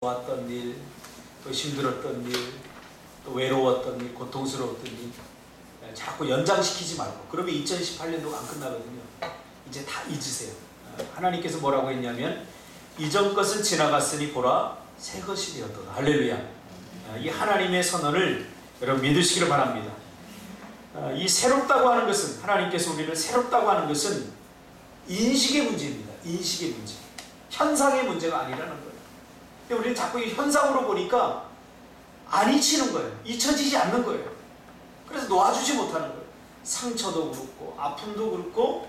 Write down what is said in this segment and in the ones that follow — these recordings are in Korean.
왔던 일, 또 힘들었던 일, 또 외로웠던 일, 고통스러웠던 일 자꾸 연장시키지 말고, 그러면 2018년도가 안 끝나거든요. 이제 다 잊으세요. 하나님께서 뭐라고 했냐면 이전 것은 지나갔으니 보라 새 것이 되었도다. 할렐루야. 이 하나님의 선언을 여러분 믿으시기를 바랍니다. 이 새롭다고 하는 것은, 하나님께서 우리를 새롭다고 하는 것은 인식의 문제입니다. 인식의 문제, 현상의 문제가 아니라는 거예요. 근데 우리는 자꾸 이 현상으로 보니까 안 잊히는 거예요. 잊혀지지 않는 거예요. 그래서 놓아주지 못하는 거예요. 상처도 그렇고 아픔도 그렇고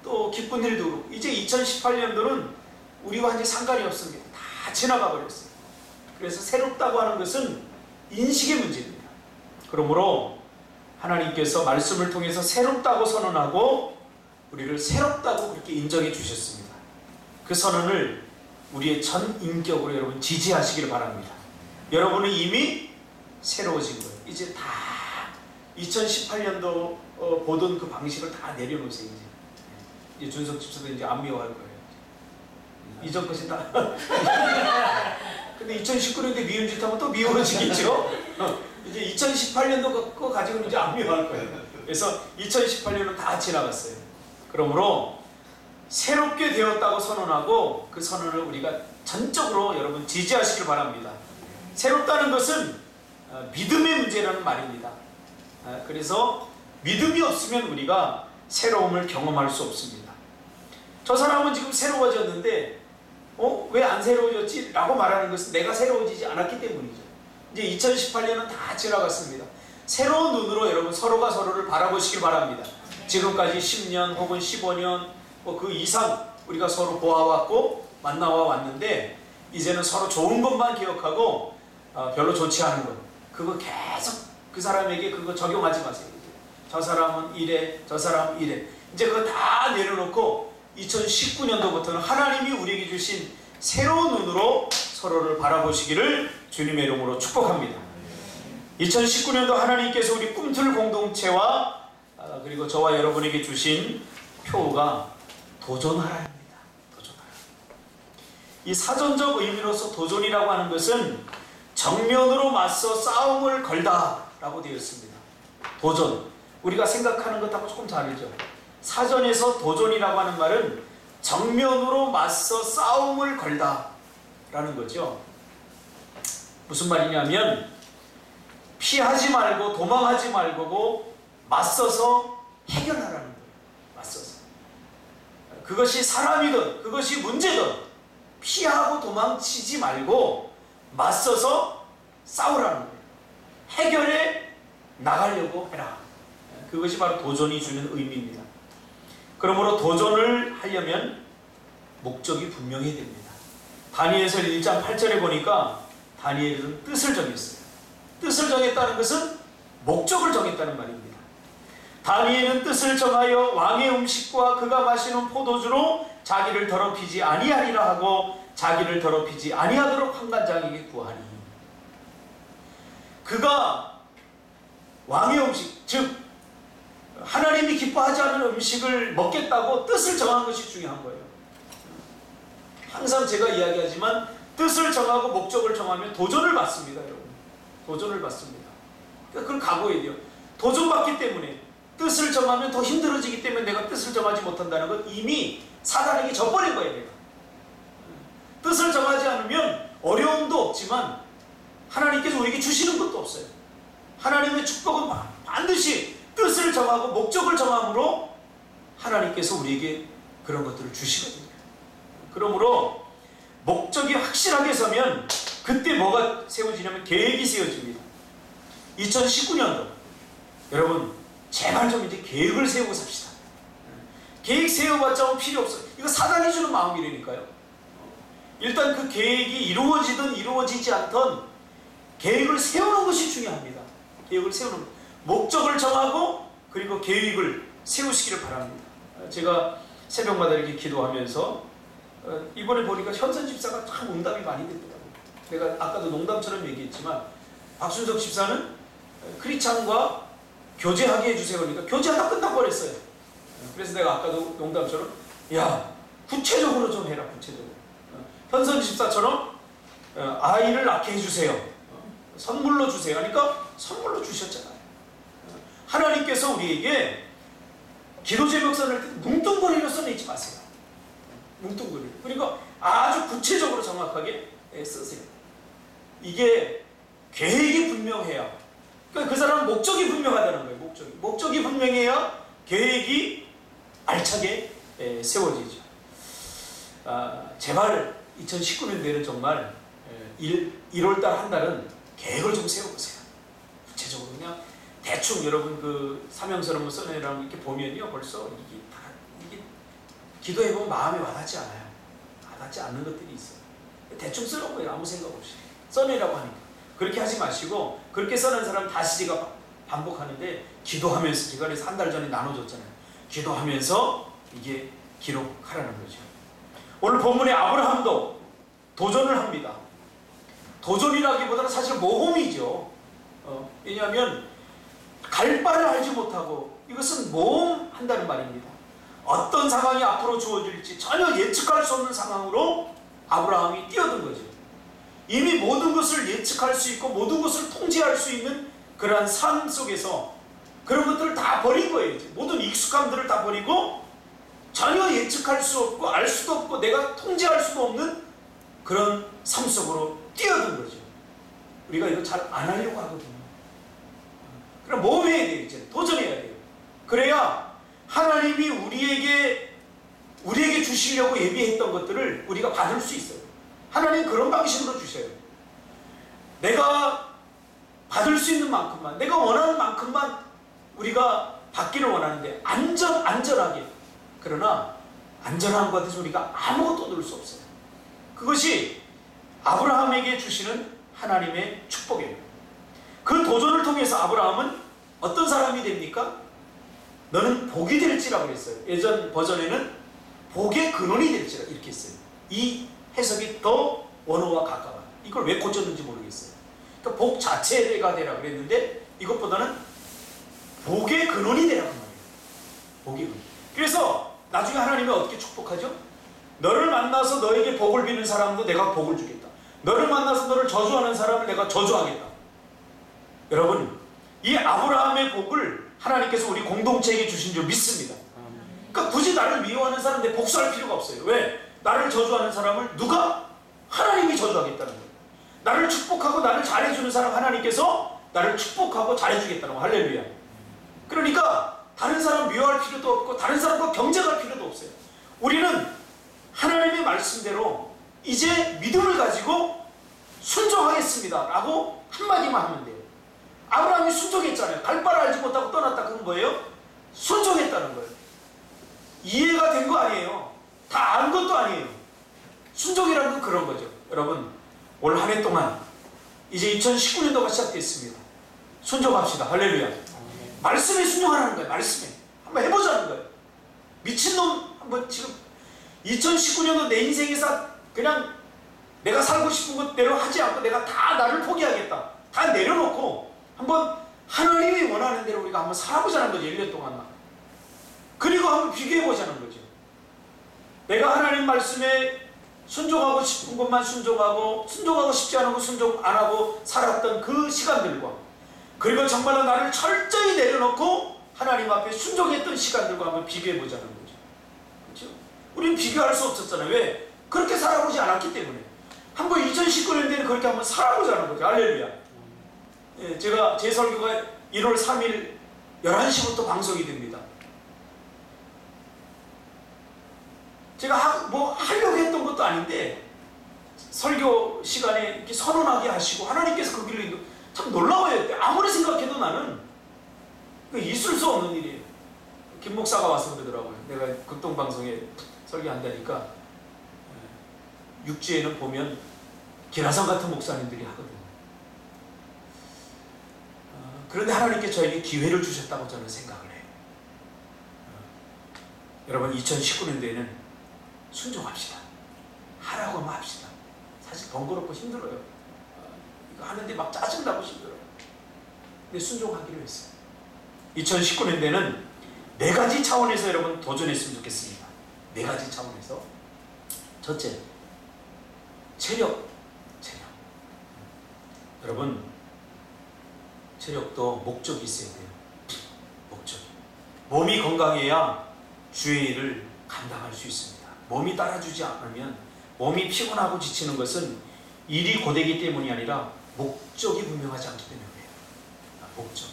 또 기쁜 일도 그렇고. 이제 2018년도는 우리와 완전히 상관이 없습니다. 다 지나가 버렸어요. 그래서 새롭다고 하는 것은 인식의 문제입니다. 그러므로 하나님께서 말씀을 통해서 새롭다고 선언하고 우리를 새롭다고 그렇게 인정해 주셨습니다. 그 선언을 우리의 전 인격으로 여러분 지지하시기를 바랍니다. 여러분은 이미 새로워진 거예요. 이제 다 2018년도 보던 그 방식을 다 내려놓으세요. 이제 준석 집사도 이제 안 미워할 거예요. 이전 것이 다. 근데 2019년도에 미운 짓 하면 또 미워지겠죠? 이제 2018년도 거 가지고는 이제 안 미워할 거예요. 그래서 2018년은 다 지나갔어요. 그러므로 새롭게 되었다고 선언하고 그 선언을 우리가 전적으로 여러분 지지하시길 바랍니다. 새롭다는 것은 믿음의 문제라는 말입니다. 그래서 믿음이 없으면 우리가 새로움을 경험할 수 없습니다. 저 사람은 지금 새로워졌는데 왜 안 새로워졌지? 라고 말하는 것은 내가 새로워지지 않았기 때문이죠. 이제 2018년은 다 지나갔습니다. 새로운 눈으로 여러분 서로가 서로를 바라보시길 바랍니다. 지금까지 10년 혹은 15년 그 이상 우리가 서로 보아왔고 만나와 왔는데 이제는 서로 좋은 것만 기억하고 별로 좋지 않은 것, 그거 계속 그 사람에게 그거 적용하지 마세요. 저 사람은 이래, 저 사람은 이래. 이제 그거 다 내려놓고 2019년도부터는 하나님이 우리에게 주신 새로운 눈으로 서로를 바라보시기를 주님의 이름으로 축복합니다. 2019년도 하나님께서 우리 꿈틀 공동체와 그리고 저와 여러분에게 주신 표가 도전하라입니다. 도전하라. 이 사전적 의미로서 도전이라고 하는 것은 정면으로 맞서 싸움을 걸다 라고 되어 있습니다. 도전, 우리가 생각하는 것하고 조금 다르죠. 사전에서 도전이라고 하는 말은 정면으로 맞서 싸움을 걸다 라는 거죠. 무슨 말이냐면 피하지 말고 도망하지 말고 맞서서 해결하라는 거예요. 맞서서. 그것이 사람이든 그것이 문제든 피하고 도망치지 말고 맞서서 싸우라는 거예요. 해결해 나가려고 해라. 그것이 바로 도전이 주는 의미입니다. 그러므로 도전을 하려면 목적이 분명해야 됩니다. 다니엘서 1장 8절에 보니까 다니엘은 뜻을 정했어요. 뜻을 정했다는 것은 목적을 정했다는 말입니다. 다니엘은 뜻을 정하여 왕의 음식과 그가 마시는 포도주로 자기를 더럽히지 아니하리라 하고 자기를 더럽히지 아니하도록 환관장에게 구하니, 그가 왕의 음식, 즉 하나님이 기뻐하지 않는 음식을 먹겠다고 뜻을 정한 것이 중요한 거예요. 항상 제가 이야기하지만 뜻을 정하고 목적을 정하면 도전을 받습니다. 여러분, 도전을 받습니다. 그걸 각오해야 돼요. 도전받기 때문에, 뜻을 정하면 더 힘들어지기 때문에 내가 뜻을 정하지 못한다는 건 이미 사단에게 져버린 거예요. 내가 뜻을 정하지 않으면 어려움도 없지만 하나님께서 우리에게 주시는 것도 없어요. 하나님의 축복은 반드시 뜻을 정하고 목적을 정함으로 하나님께서 우리에게 그런 것들을 주시거든요. 그러므로 목적이 확실하게 서면 그때 뭐가 세워지냐면 계획이 세워집니다. 2019년도 여러분 제발 좀 이제 계획을 세우고 삽시다. 계획 세워봤자 필요 없어요. 이거 사단이 주는 마음이라니까요. 일단 그 계획이 이루어지든 이루어지지 않든 계획을 세우는 것이 중요합니다. 계획을 세우는 것. 목적을 정하고 그리고 계획을 세우시기를 바랍니다. 제가 새벽마다 이렇게 기도하면서 이번에 보니까 현선 집사가 참 응답이 많이 됐더라고요. 내가 아까도 농담처럼 얘기했지만 박순석 집사는 크리스찬과 교제하게 해주세요. 그러니까 교제하다 끝나버렸어요. 그래서 내가 아까도 농담처럼 야 구체적으로 좀 해라. 구체적으로. 현선 집사처럼 아이를 낳게 해주세요. 선물로 주세요. 그러니까 선물로 주셨잖아요. 하나님께서 우리에게 기도 제목 써낼 때 뭉뚱그리로 써내지 마세요. 뭉뚱그리로. 그러니까 아주 구체적으로 정확하게 쓰세요. 이게 계획이 분명해야, 그러니까 그 사람은 목적이 분명하다는 거예요. 목적이 분명해야 계획이 알차게 세워지죠. 제발 2019년도에는 정말 1월달 한 달은 계획을 좀 세워보세요. 구체적으로 그냥 대충 여러분 그 사명서를 써내라고 이렇게 보면요, 벌써 이게 기도해보면 마음에 와닿지 않아요. 와닿지 않는 것들이 있어요. 대충 쓰는 거예요. 아무 생각 없이 써내라고 하니까. 그렇게 하지 마시고, 그렇게 써낸 사람 다시 제가 반복하는데, 기도하면서, 제가 그래서 한 달 전에 나눠줬잖아요. 기도하면서 이게 기록하라는 거죠. 오늘 본문의 아브라함도 도전을 합니다. 도전이라기보다는 사실 모험이죠. 왜냐하면 갈 바를 알지 못하고, 이것은 모험한다는 말입니다. 어떤 상황이 앞으로 주어질지 전혀 예측할 수 없는 상황으로 아브라함이 뛰어든 거죠. 이미 모든 것을 예측할 수 있고 모든 것을 통제할 수 있는 그러한 삶 속에서 그런 것들을 다 버린 거예요. 이제 모든 익숙함들을 다 버리고 전혀 예측할 수 없고 알 수도 없고 내가 통제할 수도 없는 그런 삶 속으로 뛰어든 거죠. 우리가 이거 잘 안 하려고 하거든요. 그럼 모험해야 돼요. 이제 도전해야 돼요. 그래야 하나님이 우리에게 주시려고 예비했던 것들을 우리가 받을 수 있어요. 하나님 그런 방식으로 주셔요. 내가 받을 수 있는 만큼만, 내가 원하는 만큼만 우리가 받기를 원하는데 안전하게. 그러나 안전한 것 같아서 우리가 아무것도 얻을 수 없어요. 그것이 아브라함에게 주시는 하나님의 축복이에요. 그 도전을 통해서 아브라함은 어떤 사람이 됩니까? 너는 복이 될지라고 했어요. 예전 버전에는 복의 근원이 될지라 이렇게 했어요. 이 해석이 더 원어와 가까워요. 이걸 왜 고쳤는지 모르겠어요. 그러니까 복 자체가 되라 그랬는데 이것보다는 복의 근원이 되라고 말해요. 복의 근원. 그래서 나중에 하나님이 어떻게 축복하죠? 너를 만나서 너에게 복을 비는 사람도 내가 복을 주겠다. 너를 만나서 너를 저주하는 사람을 내가 저주하겠다. 여러분, 이 아브라함의 복을 하나님께서 우리 공동체에게 주신 줄 믿습니다. 그러니까 굳이 나를 미워하는 사람한테 복수할 필요가 없어요. 왜? 나를 저주하는 사람을 누가? 하나님이 저주하겠다는 거예요. 나를 축복하고 나를 잘해주는 사람 하나님께서 나를 축복하고 잘해주겠다는 거예요. 할렐루야. 그러니까 다른 사람 미워할 필요도 없고 다른 사람과 경쟁할 필요도 없어요. 우리는 하나님의 말씀대로 이제 믿음을 가지고 순종하겠습니다 라고 한마디만 하면 돼요. 아브라함이 순종했잖아요. 갈 바를 알지 못하고 떠났다. 그건 뭐예요? 순종했다는 거예요. 이해가 된 거 아니에요. 다 안 것도 아니에요. 순종이라는 건 그런 거죠. 여러분, 올 한 해 동안 이제 2019년도가 시작됐습니다. 순종합시다. 할렐루야. 말씀에 순종하라는 거예요. 말씀에. 한번 해보자는 거예요. 미친놈 한번 지금 2019년도 내 인생에서 그냥 내가 살고 싶은 것대로 하지 않고 내가 다 나를 포기하겠다. 다 내려놓고 한번 하나님이 원하는 대로 우리가 한번 살아보자는 거죠. 1년 동안만. 그리고 한번 비교해보자는 거죠. 내가 하나님 말씀에 순종하고 싶은 것만 순종하고 싶지 않은 거 순종 안 하고 살았던 그 시간들과 그리고 정말로 나를 철저히 내려놓고 하나님 앞에 순종했던 시간들과 한번 비교해보자는 거죠. 그렇죠? 우리는 비교할 수 없었잖아요. 왜? 그렇게 살아보지 않았기 때문에. 한번 2019년도에는 그렇게 한번 살아보자는 거죠. 할렐루야. 예, 제가 제 설교가 1월 3일 11시부터 방송이 됩니다. 제가 뭐 하려고 했던 것도 아닌데 설교 시간에 이렇게 선언하게 하시고 하나님께서 그 길로 참 놀라워요. 아무리 생각해도 나는 있을 수 없는 일이에요. 김 목사가 와서 그러더라고요. 내가 극동방송에 설교한다니까 6주에는 보면 기라성 같은 목사님들이 하거든요. 그런데 하나님께 저에게 기회를 주셨다고 저는 생각을 해요. 여러분 2019년도에는 순종합시다. 하라고 하면 합시다. 사실 번거롭고 힘들어요. 이거 하는데 막 짜증나고 힘들어요. 근데 순종하기로 했어요. 2019년도에는 4가지 차원에서 여러분 도전했으면 좋겠습니다. 4가지 차원에서. 첫째, 체력. 여러분, 체력도 목적이 있어야 돼요. 목적. 몸이 건강해야 주의 일을 감당할 수 있습니다. 몸이 따라주지 않으면, 몸이 피곤하고 지치는 것은 일이 고되기 때문이 아니라 목적이 분명하지 않기 때문에 그래요. 목적.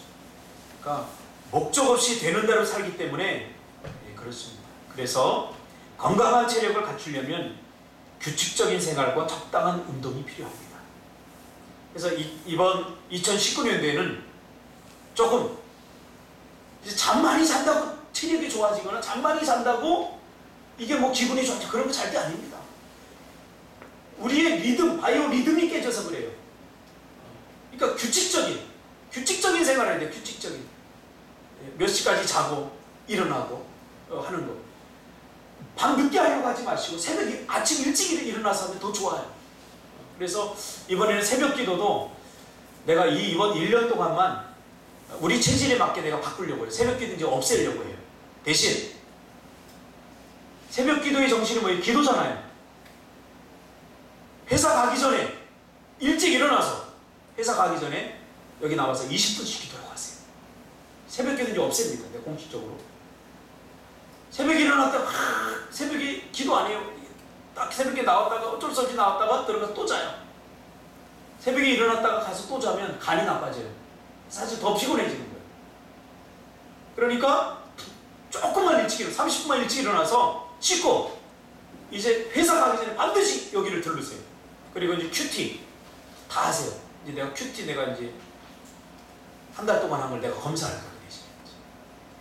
그러니까 목적 없이 되는 대로 살기 때문에 그렇습니다. 그래서 건강한 체력을 갖추려면 규칙적인 생활과 적당한 운동이 필요합니다. 그래서 이번 2019년도에는 조금 잠 많이 잔다고 체력이 좋아지거나 잠 많이 잔다고 이게 뭐 기분이 좋아지, 그런 거 절대 아닙니다. 우리의 리듬, 바이오 리듬이 깨져서 그래요. 그러니까 규칙적인 생활을 해야 돼요. 규칙적인. 몇 시까지 자고 일어나고 하는 거. 밤 늦게 하려고 하지 마시고 새벽에 아침 일찍 일어나서 하면 더 좋아요. 그래서 이번에는 새벽 기도도 내가 이번 1년 동안만 우리 체질에 맞게 내가 바꾸려고 해요. 새벽 기도 이제 없애려고 해요. 대신 새벽 기도의 정신이 뭐예요? 기도잖아요. 회사 가기 전에 일찍 일어나서 회사 가기 전에 여기 나와서 20분씩 기도하고 가세요. 새벽 기도 이제 없앱니다. 내가 공식적으로. 새벽에 일어났다가 새벽에 기도 안 해요. 딱 새벽에 나왔다가 어쩔 수 없이 나왔다가 들어가서 또 자요. 새벽에 일어났다가 가서 또 자면 간이 나빠져요. 사실 더 피곤해지는 거예요. 그러니까 조금만 일찍 30분만 일찍 일어나서 씻고 이제 회사 가기 전에 반드시 여기를 들르세요. 그리고 이제 큐티 다 하세요. 이제 내가 큐티 내가 이제 한 달 동안 한 걸 내가 검사할 거예요.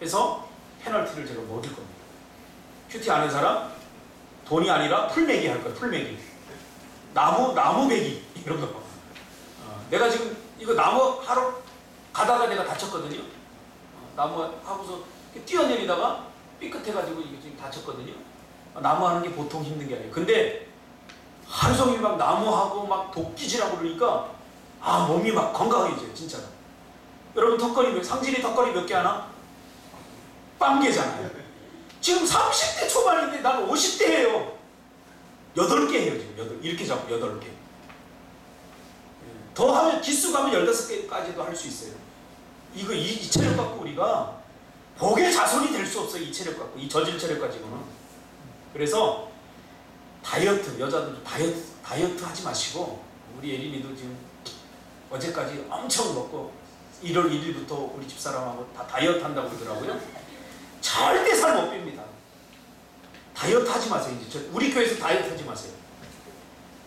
그래서 페널티를 제가 먹일 겁니다. 큐티 아는 사람? 돈이 아니라 풀매기 할 거예요. 풀매기. 나무 매기 이런 거. 내가 지금 이거 나무 하러 가다가 내가 다쳤거든요. 나무 하고서 뛰어내리다가 삐끗해가지고 이게 지금 다쳤거든요. 나무 하는 게 보통 힘든 게 아니에요. 근데 하루 종일 막 나무하고 막 도끼질하고 그러니까 몸이 막 건강해져요. 진짜로. 여러분 턱걸이 상진이 턱걸이 몇 개 하나? 빵 개잖아요. 지금 30대 초반인데 난 50대예요. 8개 해요 지금. 이렇게 잡고 8개. 더 하면 기수 가면 15개까지도 할 수 있어요. 이 체력 갖고 우리가 복의 자손이 될 수 없어요. 이 체력 갖고. 이 저질 체력 가지고는. 그래서 다이어트, 여자들도 다이어트 하지 마시고, 우리 예린이도 지금 어제까지 엄청 먹고 1월 1일부터 우리 집사람하고 다 다이어트 한다고 그러더라고요. 절대 살 못 뺍니다. 다이어트 하지 마세요. 이제 우리 교회에서 다이어트 하지 마세요.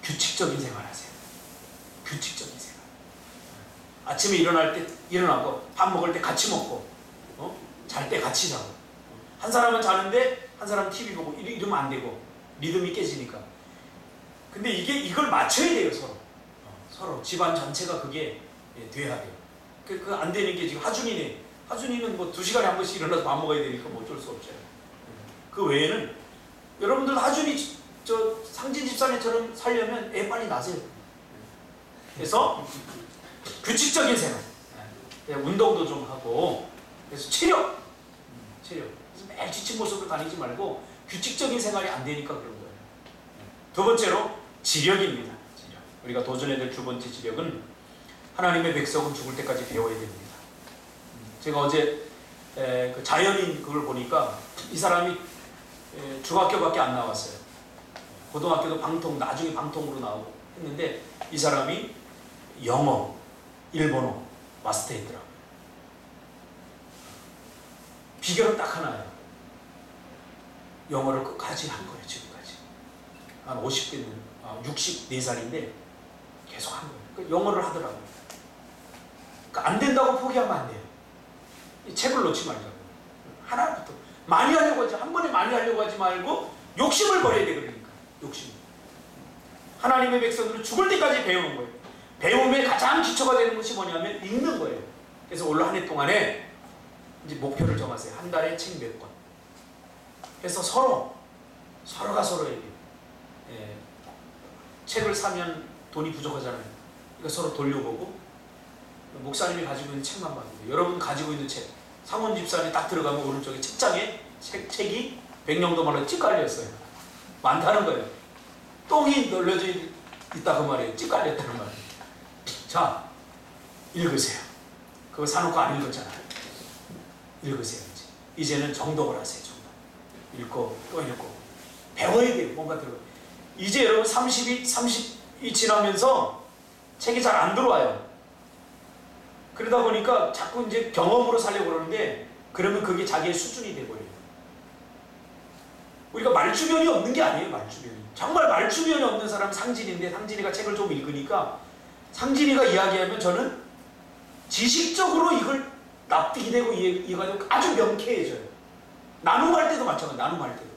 규칙적인 생활 하세요. 규칙적인 생활. 아침에 일어날 때 일어나고 밥 먹을 때 같이 먹고 잘 때 같이 자고. 한 사람은 자는데 한 사람은 TV 보고 이러면 안 되고 리듬이 깨지니까. 근데 이걸 맞춰야 돼요. 서로 집안 전체가 그게 돼야 돼요. 그 안 되는 게 지금 하준이는 뭐 2시간에 한 번씩 일어나서 밥 먹어야 되니까 뭐 어쩔 수 없죠. 그 외에는 여러분들 하준이 상진 집사님처럼 살려면 애 빨리 낳으세요. 그래서 규칙적인 생활, 운동도 좀 하고, 그래서 체력. 그래서 매일 지친 모습으로 다니지 말고 규칙적인 생활이 안 되니까 그런 거예요. 두 번째로 지력입니다. 지력. 우리가 도전해야 될 두 번째 지력은 하나님의 백성은 죽을 때까지 배워야 됩니다. 제가 어제 그 자연인 그걸 보니까 이 사람이 중학교밖에 안 나왔어요. 고등학교도 나중에 방통으로 나오고 했는데 이 사람이 영어, 일본어 마스터했더라고요. 비결은 딱 하나예요. 영어를 끝까지 한 거예요. 지금까지. 한 64살인데 계속 한 거예요. 그러니까 영어를 하더라고요. 그러니까 안 된다고 포기하면 안 돼요. 이 책을 놓지 말자고. 하나부터 많이 하려고 하지, 한 번에 많이 하려고 하지 말고 욕심을 버려야 돼. 그러니까 욕심. 하나님의 백성들은 죽을 때까지 배우는 거예요. 배움의 가장 기초가 되는 것이 뭐냐면 읽는 거예요. 그래서 올 한 해 동안에 이제 목표를 정하세요. 한 달에 책 몇 권. 그래서 서로가 서로에게 책을 사면 돈이 부족하잖아요. 그러니까 서로 돌려보고, 목사님이 가지고 있는 책만 봐도 돼요. 여러분 가지고 있는 책, 상원 집사람이 딱 들어가면 오른쪽에 책장에 책이 백령도말로 찌 깔렸어요. 많다는 거예요. 똥이 널려져 있다 그 말이에요. 찌 깔렸다는 말이에요. 자, 읽으세요. 그거 사놓고 안 읽었잖아요. 읽으세요. 이제는 정독을 하세요. 정독. 읽고 또 읽고 배워야 돼요. 뭔가 들어. 이제 여러분 30이 지나면서 책이 잘 안 들어와요. 그러다 보니까 자꾸 이제 경험으로 살려고 그러는데 그러면 그게 자기의 수준이 돼버려요. 우리가 말주변이 없는 게 아니에요. 말주변이. 정말 말주변이 없는 사람은 상진인데 상진이가 책을 좀 읽으니까 상진이가 이야기하면 저는 지식적으로 이걸 납득이 되고 이해가 되고 아주 명쾌해져요. 나눔할 때도 마찬가지. 나눔할 때도.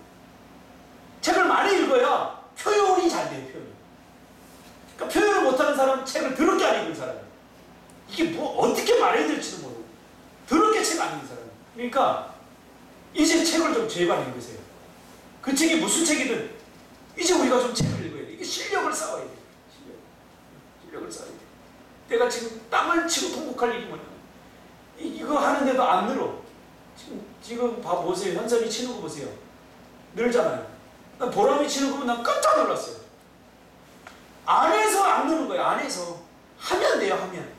책을 많이 읽어야 표현이 잘 돼요. 표현이. 그러니까 표현을 못하는 사람은 책을 더럽게 안 읽은 사람이에요. 이게 뭐 어떻게 말해야 될지도 모르고 더럽게 책 안 읽는 사람이에요. 그러니까 이제 책을 좀 제발 읽으세요. 그 책이 무슨 책이든 이제 우리가 좀 책을 읽어야 돼. 이게 실력을 쌓아야 돼. 실력을 쌓아야 돼. 내가 지금 땅을 치고 통곡할 일이 뭐냐. 이거 하는데도 안 늘어. 지금 보세요. 현선이 치는 거 보세요. 늘잖아요. 난 보람이 치는 거 보면 난 깜짝 놀랐어요. 안에서 안 느는 거예요. 안에서. 하면 돼요. 하면.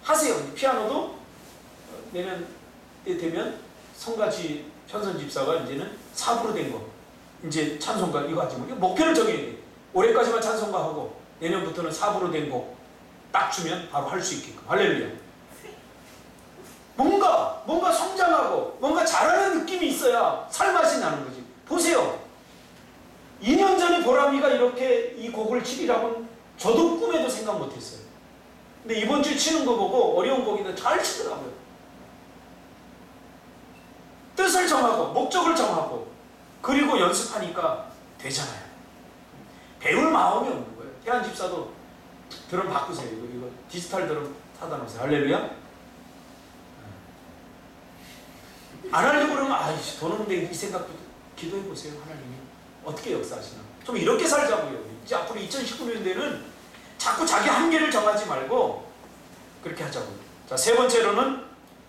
하세요. 피아노도 내년 때 되면 성가지 현선 집사가 이제는 4부로 된 거. 이제 찬송가 이거 하지 뭐. 목표를 정해야 돼. 올해까지만 찬송가 하고 내년부터는 4부로 된 곡 딱 주면 바로 할 수 있게끔. 할렐루야. 뭔가 성장하고 뭔가 잘하는 느낌이 있어야 살맛이 나는 거지. 보세요. 2년 전에 보람이가 이렇게 이 곡을 치리라고는 저도 꿈에도 생각 못했어요. 근데 이번 주에 치는 거 보고 어려운 곡인데 잘 치더라고요. 뜻을 정하고 목적을 정하고 그리고 연습하니까 되잖아요. 배울 마음이 없는 거예요. 태안 집사도 드럼 바꾸세요. 이거 디지털 드럼 사다 놓으세요. 할렐루야. 안 하려고 그러면 아이씨 돈 없는데 이 생각도 기도해 보세요. 하나님이 어떻게 역사하시나. 좀 이렇게 살자고요. 이제 앞으로 2019년대는 자꾸 자기 한계를 정하지 말고 그렇게 하자고요. 자, 세 번째로는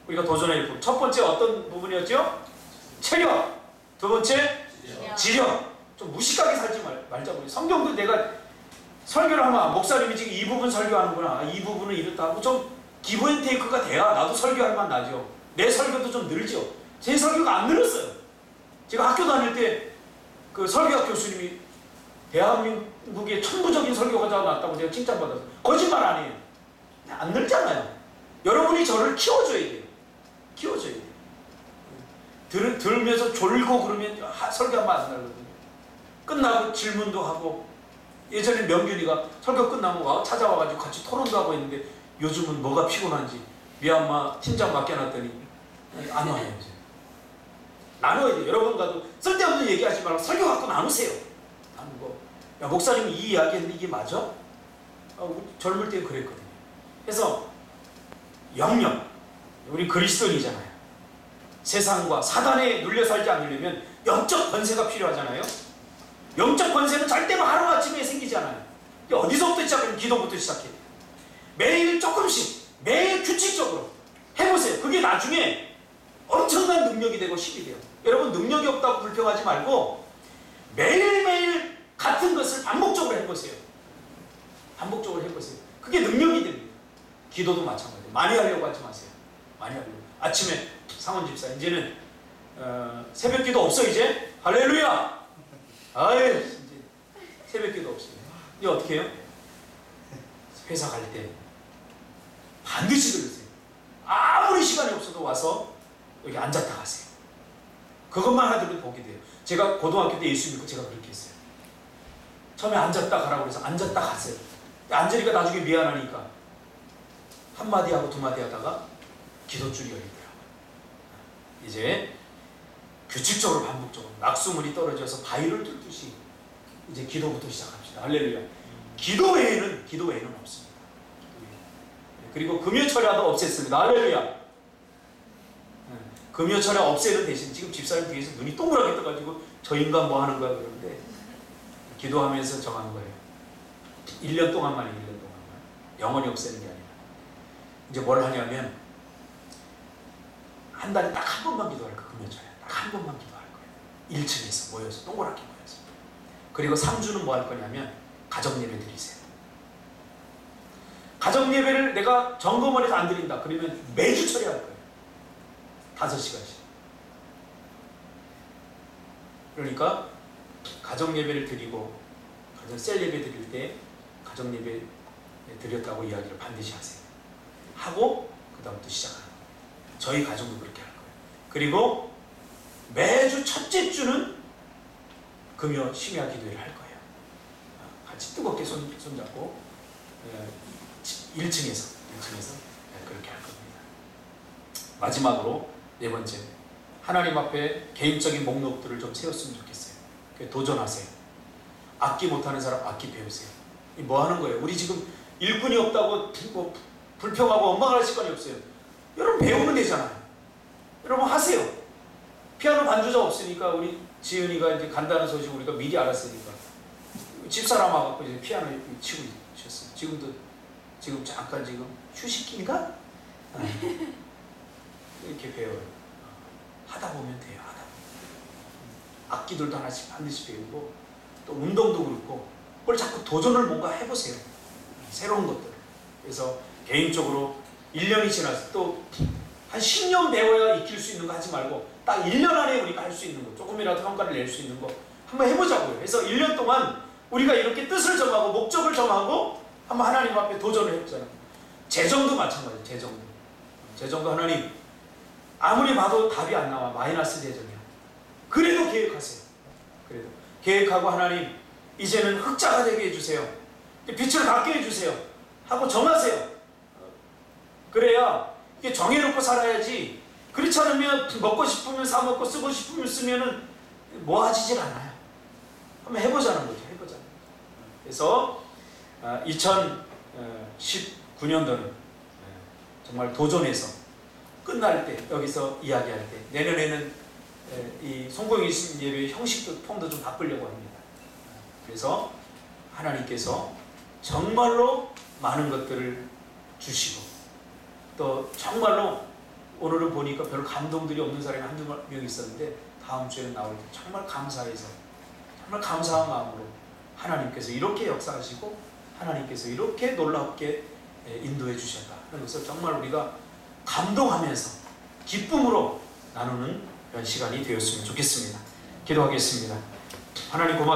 우리가 도전할 부분. 첫 번째 어떤 부분이었죠? 체력. 두 번째 지력. 좀 무식하게 살지 말자고요. 성경도 내가 설교를 하면 목사님이 지금 이 부분 설교하는구나. 이 부분은 이렇다 하고 좀 기브앤테이크가 돼야 나도 설교할 만 나죠. 내 설교도 좀 늘죠. 제 설교가 안 늘었어요. 제가 학교 다닐 때 그 설교학 교수님이 대한민국의 천부적인 설교가가 났다고 제가 칭찬받았어요. 거짓말 안 해요. 안 늘잖아요. 여러분이 저를 키워줘야 돼요. 키워줘야 돼요. 들으면서 졸고 그러면 설교하면 안 나거든요. 끝나고 질문도 하고 예전에 명균이가 설교 끝나면 찾아와가지고 같이 토론도 하고 있는데 요즘은 뭐가 피곤한지 미얀마 팀장 맡겨놨더니 안 와요. 이제. 나눠야 돼요. 여러분과도 쓸데없는 얘기하지 말고 설교 갖고 나누세요. 나누고 야 목사님 이 이야기 했는데 이게 맞아? 젊을 때 그랬거든요. 그래서 영역 우리 그리스도인이잖아요. 세상과 사단에 눌려 살지 않으려면 영적 권세가 필요하잖아요. 영적 권세는 절대로 하루아침에 생기지 않아요. 어디서부터 시작하면 기도부터 시작해요. 매일 조금씩 매일 규칙적으로 해보세요. 그게 나중에 엄청난 능력이 되고 힘이 돼요. 여러분 능력이 없다고 불평하지 말고 매일매일 같은 것을 반복적으로 해보세요. 반복적으로 해보세요. 그게 능력이 됩니다. 기도도 마찬가지예요. 많이 하려고 하지 마세요. 많이 하려고. 아침에 상원 집사 이제는 새벽 기도 없어 이제? 할렐루야! 아유 이제 새벽 기도 없어요. 이제 어떻게 해요? 회사 갈 때 반드시 들으세요. 아무리 시간이 없어도 와서 여기 앉았다 가세요. 그것만 하더라도 복이 돼요. 제가 고등학교 때 예수 믿고 제가 그렇게 했어요. 처음에 앉았다 가라고 해서 앉았다 갔어요. 앉으니까 나중에 미안하니까 한마디 하고 두마디 하다가 기도줄이 열리더라고요. 이제 규칙적으로 반복적으로 낙수물이 떨어져서 바위를 뚫듯이 이제 기도부터 시작합시다. 할렐루야. 기도 외에는 없습니다. 그리고 금요철야도 없앴습니다. 할렐루야. 금요철야 없애는 대신 지금 집사님 뒤에서 눈이 동그랗게 떠가지고 저 인간 뭐 하는 거야 그러는데 기도하면서 정하는 거예요. 1년 동안만에 1년 동안만. 영원히 없애는 게 아니라. 이제 뭘 하냐면 한 달에 딱 한 번만 기도할 거예요. 금요철야. 딱 한 번만 기도할 거예요. 1층에서 모여서 동그랗게 모여서. 그리고 3주는 뭐 할 거냐면 가정 예배 드리세요. 가정 예배를 내가 점검을 해서 안 드린다. 그러면 매주 처리할 거예요. 5시간씩. 그러니까 가정 예배를 드리고 가정 셀 예배 드릴 때 가정 예배 드렸다고 이야기를 반드시 하세요. 하고 그 다음부터 시작하는 거예요. 저희 가정도 그렇게 할 거예요. 그리고 매주 첫째 주는 금요 심야 기도회를 할 거예요. 같이 뜨겁게 손잡고 1층에서 그렇게 할 겁니다. 마지막으로 네 번째, 하나님 앞에 개인적인 목록들을 좀 세웠으면 좋겠어요. 도전하세요. 악기 못하는 사람 악기 배우세요. 뭐 하는 거예요? 우리 지금 일꾼이 없다고 뭐 불평하고 엄마가 할 시간이 없어요. 여러분 배우면 되잖아요. 여러분 하세요. 피아노 반주자 없으니까 우리 지은이가 이제 간다는 소식 우리가 미리 알았으니까 집사람 와갖고 이제 피아노 치고 있었어요. 지금 잠깐 지금 휴식기인가? 이렇게 배워요. 하다 보면 돼요. 하다 보면. 악기들도 하나씩 반드시 배우고 또 운동도 그렇고 그걸 자꾸 도전을 뭔가 해보세요. 새로운 것들. 그래서 개인적으로 1년이 지나서 또 한 10년 배워야 익힐 수 있는 거 하지 말고 딱 1년 안에 우리가 할 수 있는 거, 조금이라도 성과를 낼 수 있는 거 한번 해보자고요. 그래서 1년 동안 우리가 이렇게 뜻을 정하고 목적을 정하고 한번 하나님 앞에 도전을 해보잖아요. 재정도 마찬가지예요. 재정도 하나님 아무리 봐도 답이 안 나와. 마이너스 재정이야. 그래도 계획하세요. 그래도 계획하고 하나님 이제는 흑자가 되게 해주세요. 빛을 갖게 해주세요. 하고 정하세요. 그래야 이게 정해놓고 살아야지. 그렇지 않으면 먹고 싶으면 사 먹고 쓰고 싶으면 쓰면은 모아지질 않아요. 한번 해보자는 거죠. 해보자는 거죠. 그래서 2019년도는 정말 도전해서 끝날 때 여기서 이야기할 때 내년에는 이 송공이 예배 형식도 폼도 좀 바꾸려고 합니다. 그래서 하나님께서 정말로 많은 것들을 주시고 또 정말로 오늘은 보니까 별 감동들이 없는 사람이 한두 명 있었는데 다음 주에는 나올 때 정말 감사해서 정말 감사한 마음으로 하나님께서 이렇게 역사하시고 하나님께서 이렇게 놀랍게 인도해 주셨다 하는 것을 정말 우리가 감동하면서 기쁨으로 나누는 그런 시간이 되었으면 좋겠습니다. 기도하겠습니다. 하나님 고맙습니다.